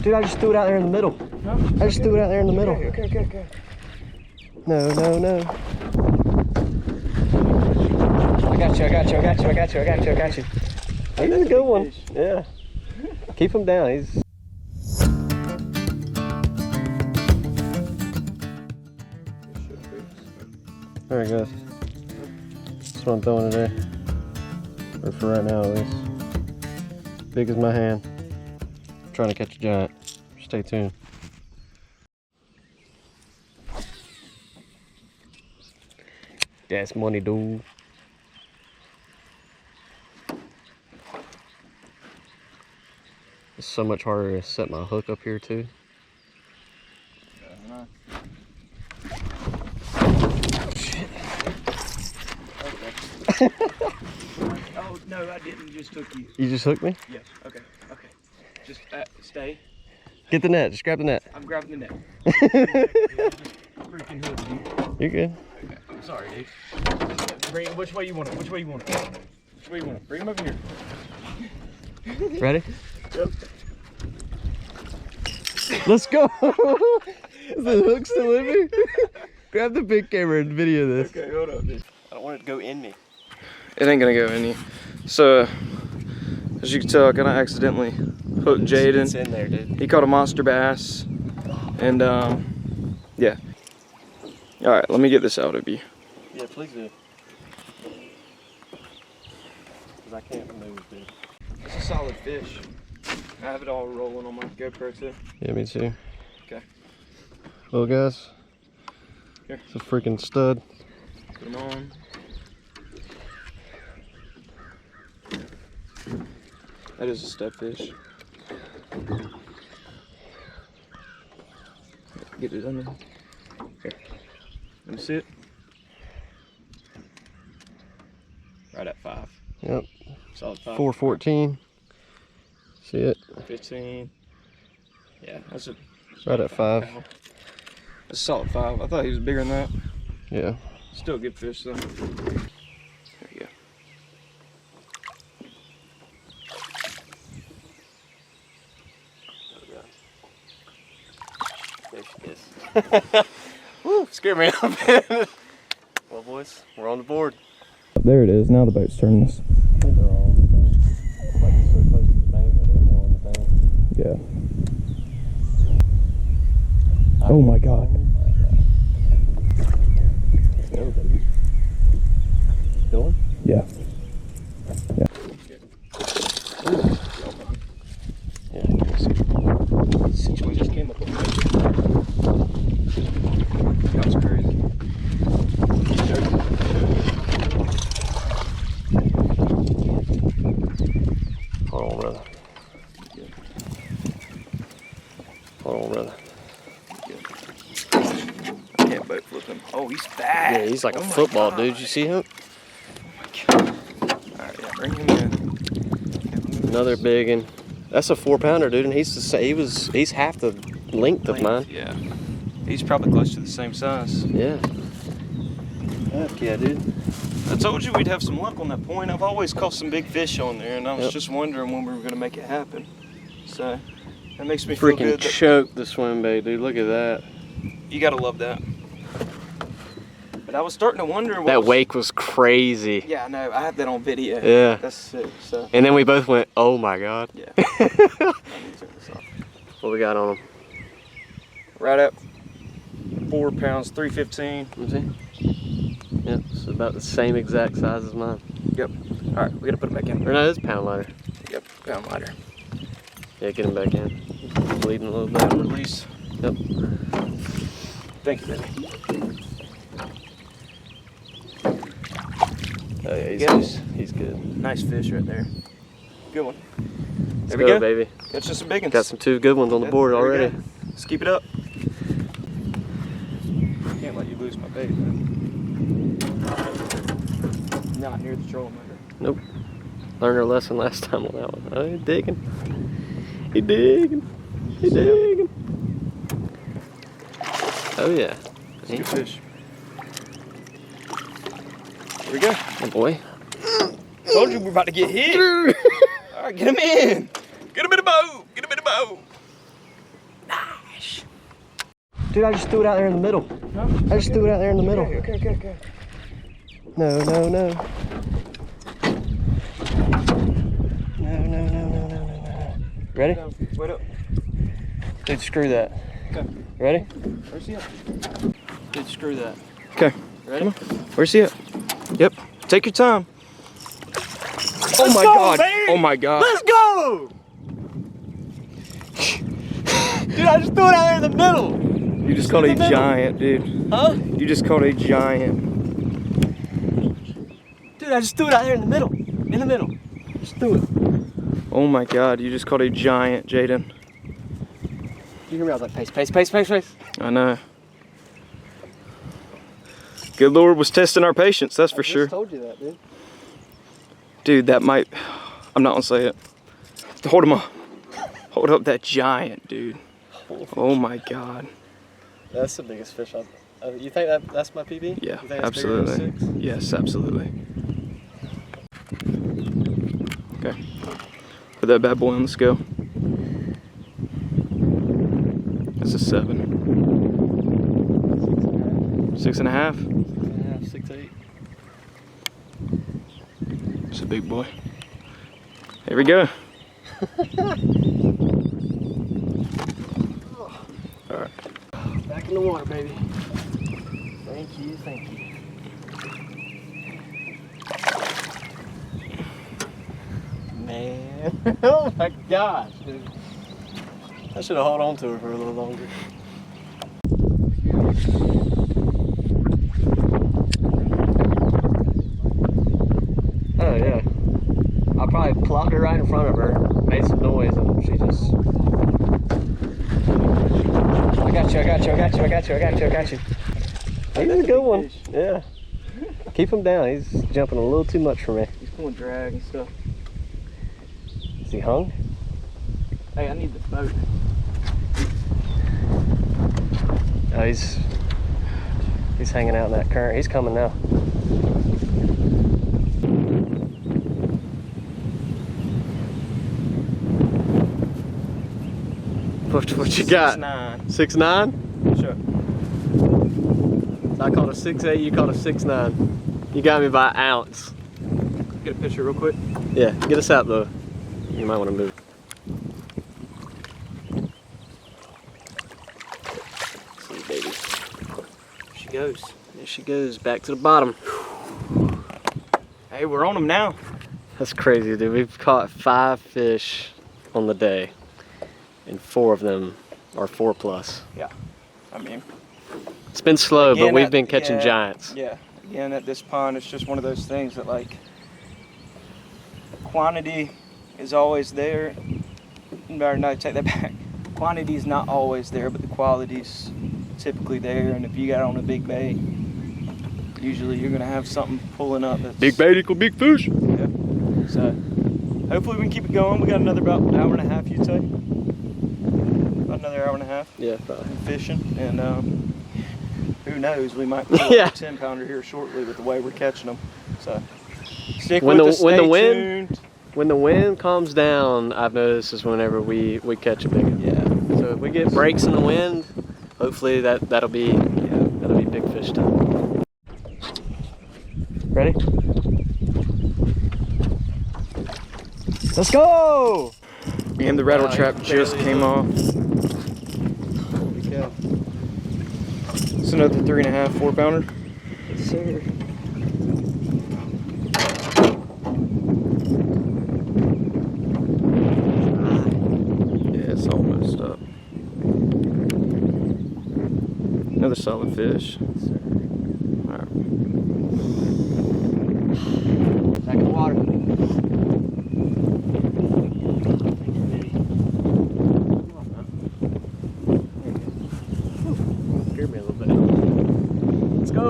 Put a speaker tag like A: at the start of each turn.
A: Dude, I just threw it out there in the middle.
B: No?
A: I just threw it out there in the middle.
B: Okay.
A: No. I got you. He's a good one. Yeah. Keep him down. He's. There he goes. That's what I'm throwing today. Or for right now, at least. Big as my hand. I'm trying to catch a giant. Stay tuned. That's money, dude. It's so much harder to set my hook up here too. Shit.
B: Okay. Oh no, I didn't. You just took you.
A: You just hooked me?
B: Yes. Okay. Just stay.
A: Get the net. Just grab the net.
B: I'm grabbing the net. Freaking hooked you.
A: You're good.
B: Okay. I'm sorry, dude. Bring it. Which way you want it? Bring him over here.
A: Ready?
B: Yep.
A: Let's go. Is the hook still in me? Grab the big camera and video this.
B: Okay, hold up, dude.
A: I don't want it to go in me.
B: It ain't gonna go in you. So, as you can tell, I kind of accidentally hooked Jaden.
A: It's in there, dude.
B: He caught a monster bass, and yeah. All right, let me get this out of you.
A: Yeah, please do. Because I can't move, dude.
B: It's a solid fish. I have it all rolling on my GoPro too.
A: Yeah, me too.
B: Okay.
A: Well, guys,
B: here.
A: It's a freaking stud.
B: Put him on. That is a stud fish. Get it under. Here. Let me see it. Right at 5.
A: Yep.
B: Solid 5.
A: 414. See it?
B: 15. Yeah, that's a
A: Right at 5.
B: That's a solid 5. I thought he was bigger than that.
A: Yeah.
B: Still a good fish though. There you go.
A: There she is. Woo, scared me a little bit. Well, boys, we're on the board.
B: There it is. Now the boat's turning us.
A: They're all on the bank. Like so close to the bank, but they're more on the bank.
B: Yeah. Oh my God.
A: Go, baby. Going?
B: Yeah. Yeah.
A: Yeah, you can see.
B: Situation just came up with me. That was crazy.
A: Hold on, brother. Hold on, brother.
B: I can't boat flip him. Oh, he's fast.
A: Yeah, he's like a football, dude. You see him?
B: Alright, yeah, bring him in.
A: Another big one. That's a 4-pounder, dude, and he's half the length of mine.
B: Yeah. He's probably close to the same size.
A: Yeah. Heck yeah, dude.
B: I told you we'd have some luck on that point. I've always caught some big fish on there, and I was just wondering when we were going to make it happen. So, that makes me feel good.
A: Freaking choked the swim bait, dude. Look at that.
B: You got to love that. But I was starting to wonder what
A: That wake was crazy.
B: Yeah, I know. I have that on video.
A: Yeah.
B: That's sick. So.
A: And then we both went, oh my God.
B: Yeah. I need to turn this off.
A: What we got on them?
B: Right up 4 pounds, 315.
A: Let me see. Yep, it's about the same exact size as mine.
B: Yep. All right, we got to put it back in.
A: Or no, it's a pound lighter.
B: Yep, pound lighter.
A: Yeah, get him back in. Bleeding a little bit.
B: Release.
A: Yep.
B: Thank you, baby.
A: Oh yeah, he's good.
B: Nice fish right there. Good one.
A: Let's
B: There we
A: go,
B: go.
A: baby.
B: That's just some big ones.
A: Got some 2 good ones on the board
B: There we
A: already.
B: go. Let's keep it up. Can't let you lose my bait, man. Not near the trolling motor.
A: Nope. Learned our lesson last time on that one. Oh, he's digging. He digging. He digging. Oh yeah.
B: It's a good fish. Here we go.
A: Oh boy.
B: Told you we're about to get hit. All right, get him in. Get him in the boat. Get him in the boat. fish.
A: Dude, I just threw it out there in the middle.
B: No?
A: I just threw it out there in the middle.
B: Okay.
A: No. No. Ready?
B: No, wait up.
A: Dude, screw that.
B: Okay.
A: Ready?
B: Where's he at?
A: Dude, screw that.
B: Okay.
A: Ready?
B: Come on. Where's he at? Yep. Take your time. Oh my God.
A: Baby.
B: Oh my God.
A: Let's go! Dude, I just threw it out there in the middle.
B: You just caught a giant, dude.
A: Huh?
B: You just caught a giant.
A: Dude, I just threw it out there in the middle. In the middle. Just threw it.
B: Oh my God, you just caught a giant, Jaden.
A: You hear me? I was like, pace.
B: I know. Good Lord was testing our patience, that's for sure.
A: I told you that, dude.
B: Dude, that might, I'm not gonna say it. Hold him up. Hold up that giant, dude. Oh my God.
A: That's the biggest fish I've. You think that's my PB?
B: Yeah,
A: You think
B: absolutely.
A: It's bigger than 6?
B: Yes, absolutely. Okay. Put that bad boy on the scale. That's a 7. 6.5?
A: 6.5, 6.8.
B: It's a big boy. Here we go. Alright.
A: Back in the water, baby. Thank you. Man. Oh my gosh, dude. I should have held on to her for a little longer. Oh yeah. I probably plopped her right in front of her, made some noise, and she just... I got you. He's a good one. Yeah. Keep him down. He's jumping a little too much for me.
B: He's pulling drag and stuff.
A: Is he hung?
B: Hey, I need the boat.
A: Oh, he's hanging out in that current. He's coming now. What you got?
B: 6'9".
A: 6'9"?
B: Sure.
A: So I caught a 6'8", you caught a 6'9". You got me by an ounce.
B: Get a picture real quick.
A: Yeah, get us out though. You might want to move. See, baby.
B: There she goes.
A: There she goes, back to the bottom.
B: Hey, we're on them now.
A: That's crazy, dude. We've caught 5 fish on the day, and 4 of them are 4+.
B: Yeah. I mean,
A: it's been slow,
B: again,
A: but we've been catching giants.
B: Yeah. Again, at this pond, it's just one of those things that, like, quantity is always there. Or no, take that back. Quantity is not always there, but the quality's typically there. And if you got on a big bait, usually you're gonna have something pulling up. That's,
A: Big bait equal big fish.
B: Yeah. So hopefully we can keep it going. We got another about an hour and a half, you'd say. About another hour and a half.
A: Yeah, probably.
B: Fishing, and who knows? We might pull up a 10-pounder here shortly with the way we're catching them. So stick with us. Stay tuned.
A: When the wind calms down, I've noticed is whenever we catch a big one.
B: Yeah.
A: So if we get breaks in the wind, hopefully that'll be big fish time. Ready? Let's go!
B: And the rattle trap just came off.
A: Holy cow.
B: It's another 3.5, 4-pounder.
A: Yes, sir.
B: Yeah, it's almost up. Another solid fish.
A: Yes, sir.
B: All right.
A: Back in the water. Scared me a little bit. Let's go.